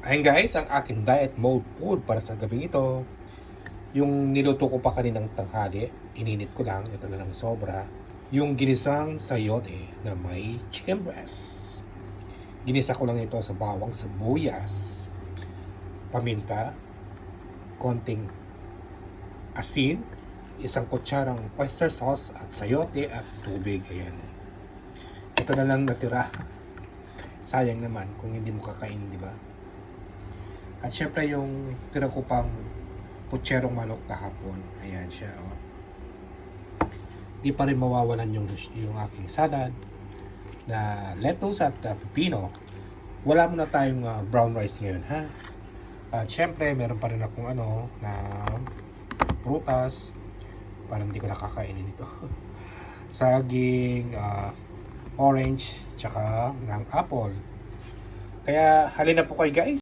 Ayun guys, ang aking diet mode food para sa gabing ito. Yung niluto ko pa kaninang tanghali, ininit ko lang, ito na lang sobra. Yung ginisang sayote na may chicken breast. Ginisa ko lang ito sa bawang sibuyas, paminta, konting asin, isang kutsarang oyster sauce at sayote at tubig. Ayan. Ito na lang natira. Sayang naman kung hindi mo kakain, di ba? At syempre yung tira ko pang putserong manok kahapon. Ayan siya, oh. Di pa rin mawawalan yung aking salad na lettuce at pipino. Wala muna tayong brown rice ngayon, ha? At syempre, meron pa rin akong na prutas. Parang hindi ko nakakainin ito. Saging, orange, tsaka ng apple. Kaya halina po kayo guys.